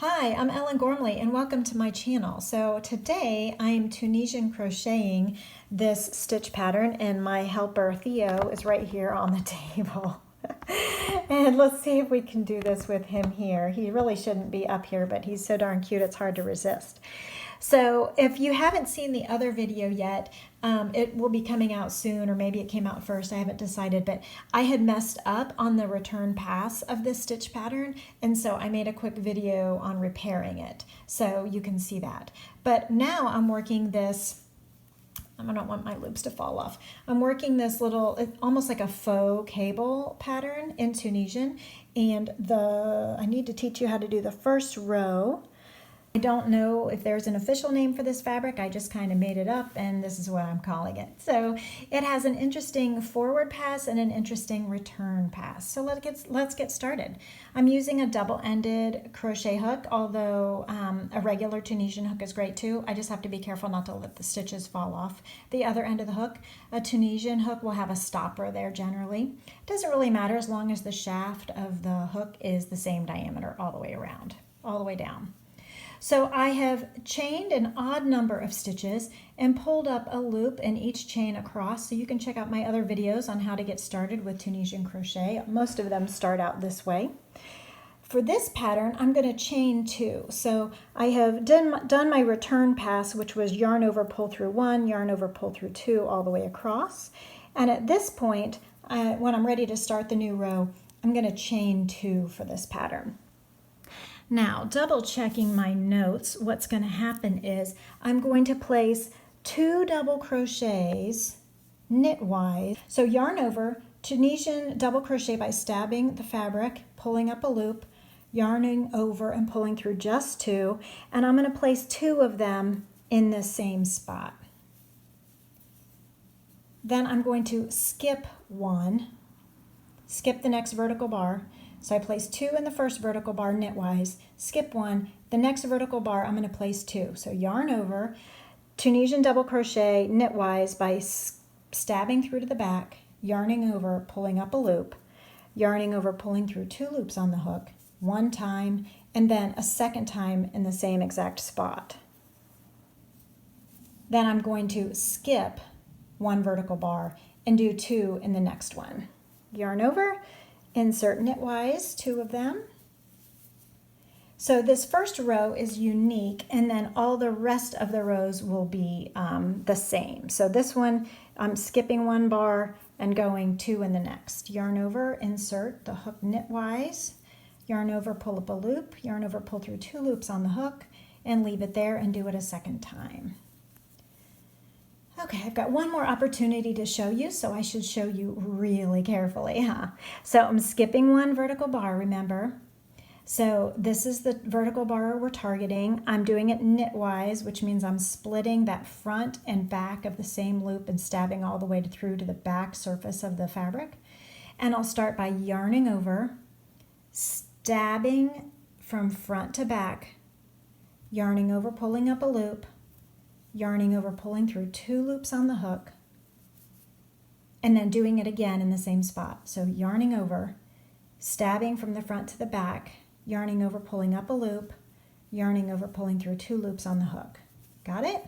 Hi, I'm Ellen Gormley and welcome to my channel. So today I'm Tunisian crocheting this stitch pattern and my helper Theo is right here on the table. And let's see if we can do this with him here. He really shouldn't be up here, but he's so darn cute it's hard to resist. So if you haven't seen the other video yet, it will be coming out soon, or maybe it came out first, I haven't decided, but I had messed up on the return pass of this stitch pattern, and so I made a quick video on repairing it, so you can see that. But now I'm working this, I don't want my loops to fall off. I'm working this little, almost like a faux cable pattern in Tunisian, and I need to teach you how to do the first row. I don't know if there's an official name for this fabric. I just kind of made it up and this is what I'm calling it. So it has an interesting forward pass and an interesting return pass. So let's get started. I'm using a double-ended crochet hook, although a regular Tunisian hook is great too. I just have to be careful not to let the stitches fall off the other end of the hook. A Tunisian hook will have a stopper there generally. It doesn't really matter as long as the shaft of the hook is the same diameter all the way around, all the way down. So I have chained an odd number of stitches and pulled up a loop in each chain across. So you can check out my other videos on how to get started with Tunisian crochet. Most of them start out this way. For this pattern, I'm going to chain 2. So I have done my return pass, which was yarn over, pull through 1, yarn over, pull through 2, all the way across. And at this point, when I'm ready to start the new row, I'm going to chain 2 for this pattern. Now, double checking my notes, what's going to happen is I'm going to place 2 double crochets knitwise. So yarn over, Tunisian double crochet by stabbing the fabric, pulling up a loop, yarning over and pulling through just 2, and I'm going to place 2 of them in the same spot. Then I'm going to skip 1, skip the next vertical bar. So I place 2 in the first vertical bar knitwise, skip 1, the next vertical bar I'm going to place 2. So yarn over, Tunisian double crochet knitwise by stabbing through to the back, yarning over, pulling up a loop, yarning over, pulling through 2 loops on the hook, 1 time, and then a second time in the same exact spot. Then I'm going to skip 1 vertical bar and do 2 in the next one. Yarn over, insert knitwise 2 of them. So this first row is unique, and then all the rest of the rows will be the same. So this one, I'm skipping 1 bar and going 2 in the next. Yarn over, insert the hook knitwise, yarn over, pull up a loop, yarn over, pull through 2 loops on the hook, and leave it there and do it a second time. Okay, I've got one more opportunity to show you, so I should show you really carefully, huh? So I'm skipping 1 vertical bar, remember? So this is the vertical bar we're targeting. I'm doing it knitwise, which means I'm splitting that front and back of the same loop and stabbing all the way through to the back surface of the fabric. And I'll start by yarning over, stabbing from front to back, yarning over, pulling up a loop, yarning over, pulling through 2 loops on the hook, and then doing it again in the same spot. So yarning over, stabbing from the front to the back, yarning over, pulling up a loop, yarning over, pulling through 2 loops on the hook. Got it?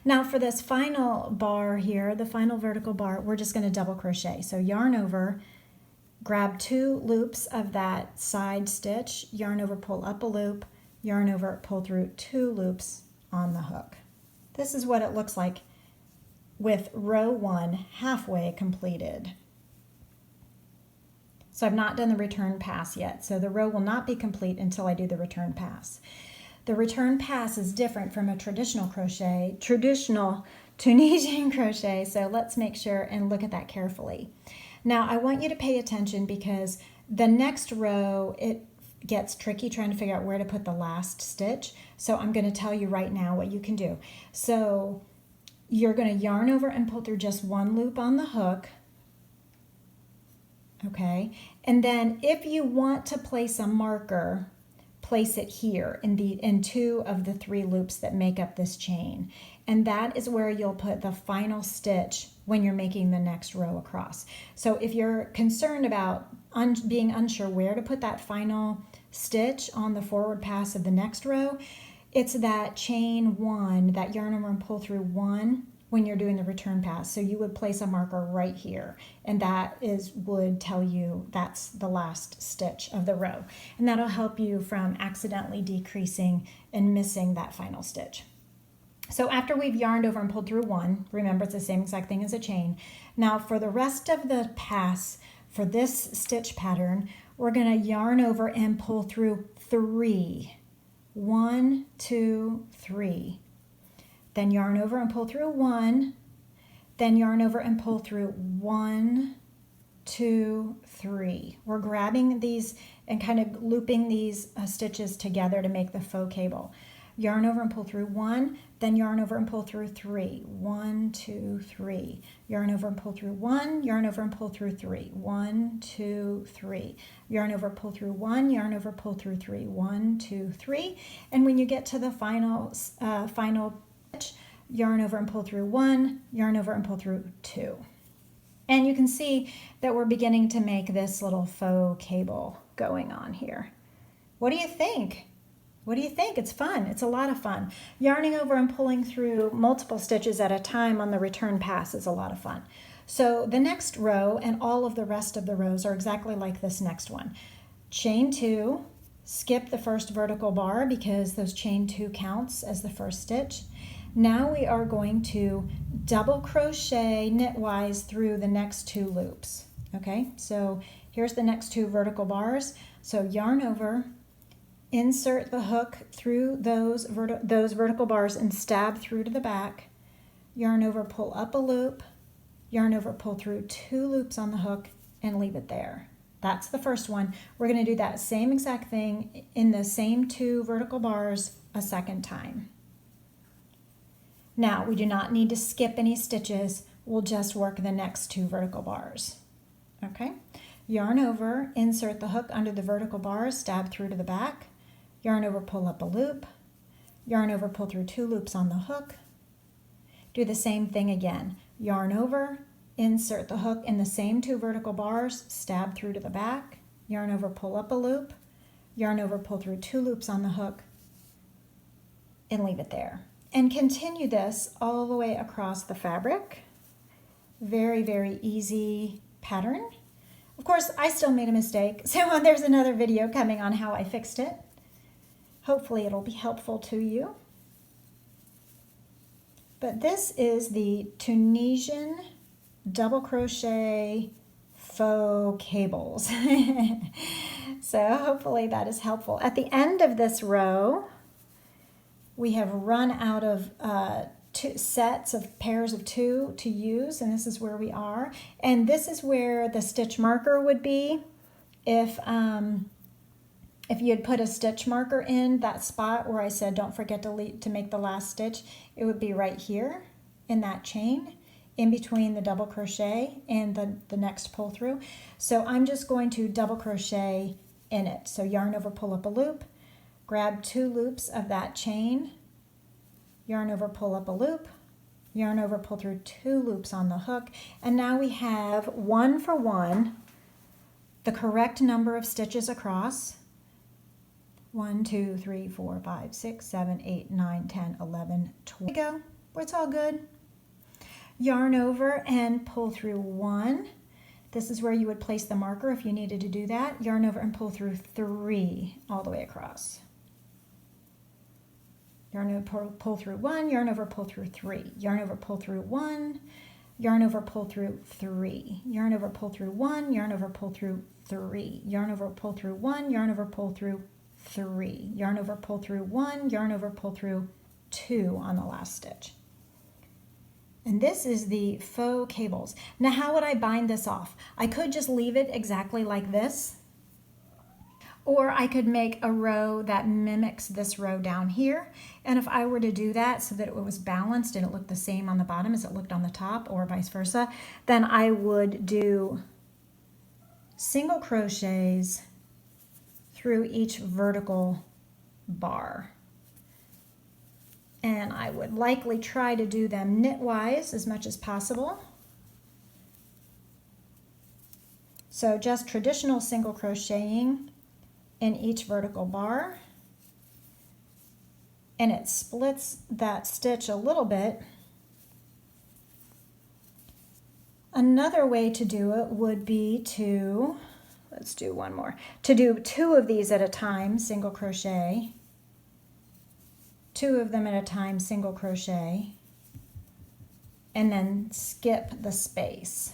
Now for this final bar here, the final vertical bar, we're just going to double crochet. So yarn over, grab 2 loops of that side stitch, yarn over, pull up a loop, yarn over, pull through 2 loops on the hook. This is what it looks like with row 1 halfway completed. So I've not done the return pass yet, so the row will not be complete until I do the return pass. The return pass is different from a traditional Tunisian crochet, so let's make sure and look at that carefully. Now I want you to pay attention because the next row, it gets tricky trying to figure out where to put the last stitch. So I'm going to tell you right now what you can do. So you're going to yarn over and pull through just 1 loop on the hook. Okay. And then if you want to place a marker, place it here in 2 of the 3 loops that make up this chain. And that is where you'll put the final stitch when you're making the next row across. So if you're concerned about being unsure where to put that final stitch on the forward pass of the next row, it's that chain 1, that yarn over and pull through 1 when you're doing the return pass. So you would place a marker right here, and that would tell you that's the last stitch of the row. And that'll help you from accidentally decreasing and missing that final stitch. So after we've yarned over and pulled through 1, remember it's the same exact thing as a chain. Now for the rest of the pass, for this stitch pattern, we're going to yarn over and pull through 3. 1, 2, 3. Then yarn over and pull through 1. Then yarn over and pull through 1, 2, 3. We're grabbing these and kind of looping these stitches together to make the faux cable. Yarn over and pull through 1, then yarn over and pull through 3. 1, 2, 3. Yarn over and pull through 1, yarn over and pull through 3. 1, 2, 3. Yarn over, pull through 1, yarn over, pull through 3. 1, 2, 3. And when you get to the final stitch, yarn over and pull through 1, yarn over and pull through 2. And you can see that we're beginning to make this little faux cable going on here. What do you think? What do you think? It's fun. It's a lot of fun. Yarning over and pulling through multiple stitches at a time on the return pass is a lot of fun. So the next row and all of the rest of the rows are exactly like this next one. Chain 2, skip the first vertical bar because those chain 2 counts as the first stitch. Now we are going to double crochet knitwise through the next 2 loops. Okay, so here's the next 2 vertical bars. So yarn over, insert the hook through those vertical bars and stab through to the back. Yarn over, pull up a loop, yarn over, pull through 2 loops on the hook and leave it there. That's the first one. We're going to do that same exact thing in the same 2 vertical bars a second time. Now we do not need to skip any stitches. We'll just work the next 2 vertical bars. Okay, yarn over, insert the hook under the vertical bars, stab through to the back. Yarn over, pull up a loop, yarn over, pull through 2 loops on the hook. Do the same thing again. Yarn over, insert the hook in the same 2 vertical bars, stab through to the back, yarn over, pull up a loop, yarn over, pull through 2 loops on the hook, and leave it there. And continue this all the way across the fabric. Very, very easy pattern. Of course, I still made a mistake, so there's another video coming on how I fixed it. Hopefully it'll be helpful to you. But this is the Tunisian double crochet faux cables. So hopefully that is helpful. At the end of this row, we have run out of 2 sets of pairs of 2 to use, and this is where we are. And this is where the stitch marker would be if you had put a stitch marker in that spot where I said don't forget to make the last stitch. It would be right here in that chain in between the double crochet and the next pull through. So I'm just going to double crochet in it. So yarn over, pull up a loop, grab 2 loops of that chain, yarn over, pull up a loop, yarn over, pull through 2 loops on the hook, and now we have 1 for 1, the correct number of stitches across. 1, 2, 3, 4, 5, 6, 7, 8, 9, 10, 11, 12. There we go. It's all good. Yarn over and pull through 1. This is where you would place the marker if you needed to do that. Yarn over and pull through 3 all the way across. Yarn over, pull through 1, yarn over, pull through 3. Yarn over, pull through 1, yarn over, pull through 3. Yarn over, pull through 1, yarn over, pull through 3. Yarn over, pull through 1, yarn over, pull through 3. Yarn over, pull through 1, yarn over, pull through 2 on the last stitch. And this is the faux cables. Now how would I bind this off? I could just leave it exactly like this, or I could make a row that mimics this row down here. And if I were to do that so that it was balanced and it looked the same on the bottom as it looked on the top, or vice versa, then I would do single crochets through each vertical bar. And I would likely try to do them knitwise as much as possible. So just traditional single crocheting in each vertical bar, and it splits that stitch a little bit. Another way to do it would be to, let's do one more, to do 2 of these at a time, single crochet, 2 of them at a time, single crochet, and then skip the space.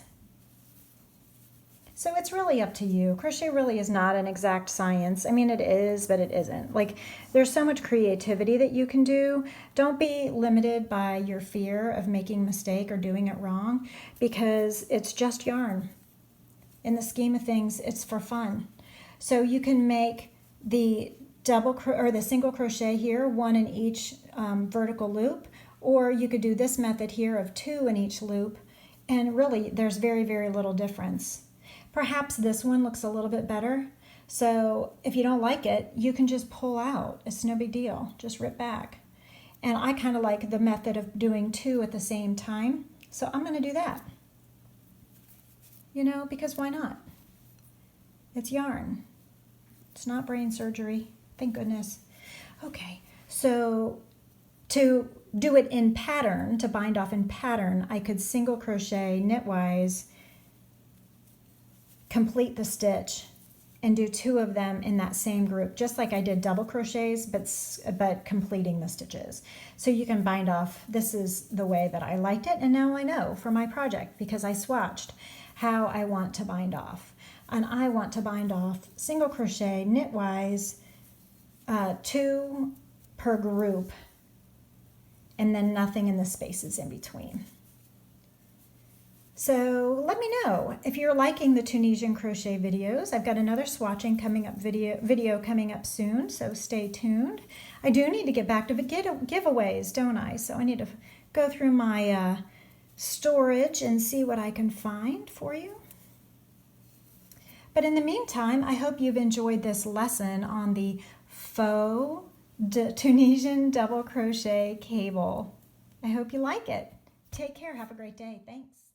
So it's really up to you. Crochet really is not an exact science. I mean, it is, but it isn't. Like, there's so much creativity that you can do. Don't be limited by your fear of making a mistake or doing it wrong, because it's just yarn. In the scheme of things, it's for fun. So you can make the the single crochet here, 1 in each vertical loop, or you could do this method here of 2 in each loop, and really there's very, very little difference. Perhaps this one looks a little bit better. So if you don't like it, you can just pull out. It's no big deal. Just rip back. And I kind of like the method of doing 2 at the same time. So I'm going to do that. You know, because why not? It's yarn. It's not brain surgery. Thank goodness. Okay, so to do it in pattern, to bind off in pattern, I could single crochet knitwise, complete the stitch, and do 2 of them in that same group, just like I did double crochets, but completing the stitches. So you can bind off. This is the way that I liked it, and now I know for my project, because I swatched how I want to bind off. And I want to bind off single crochet knitwise, 2 per group, and then nothing in the spaces in between. So let me know if you're liking the Tunisian crochet videos. I've got another swatching coming up video coming up soon, so stay tuned. I do need to get back to the giveaways, don't I? So I need to go through my storage and see what I can find for you. But in the meantime, I hope you've enjoyed this lesson on the faux Tunisian double crochet cable. I hope you like it. Take care. Have a great day. Thanks.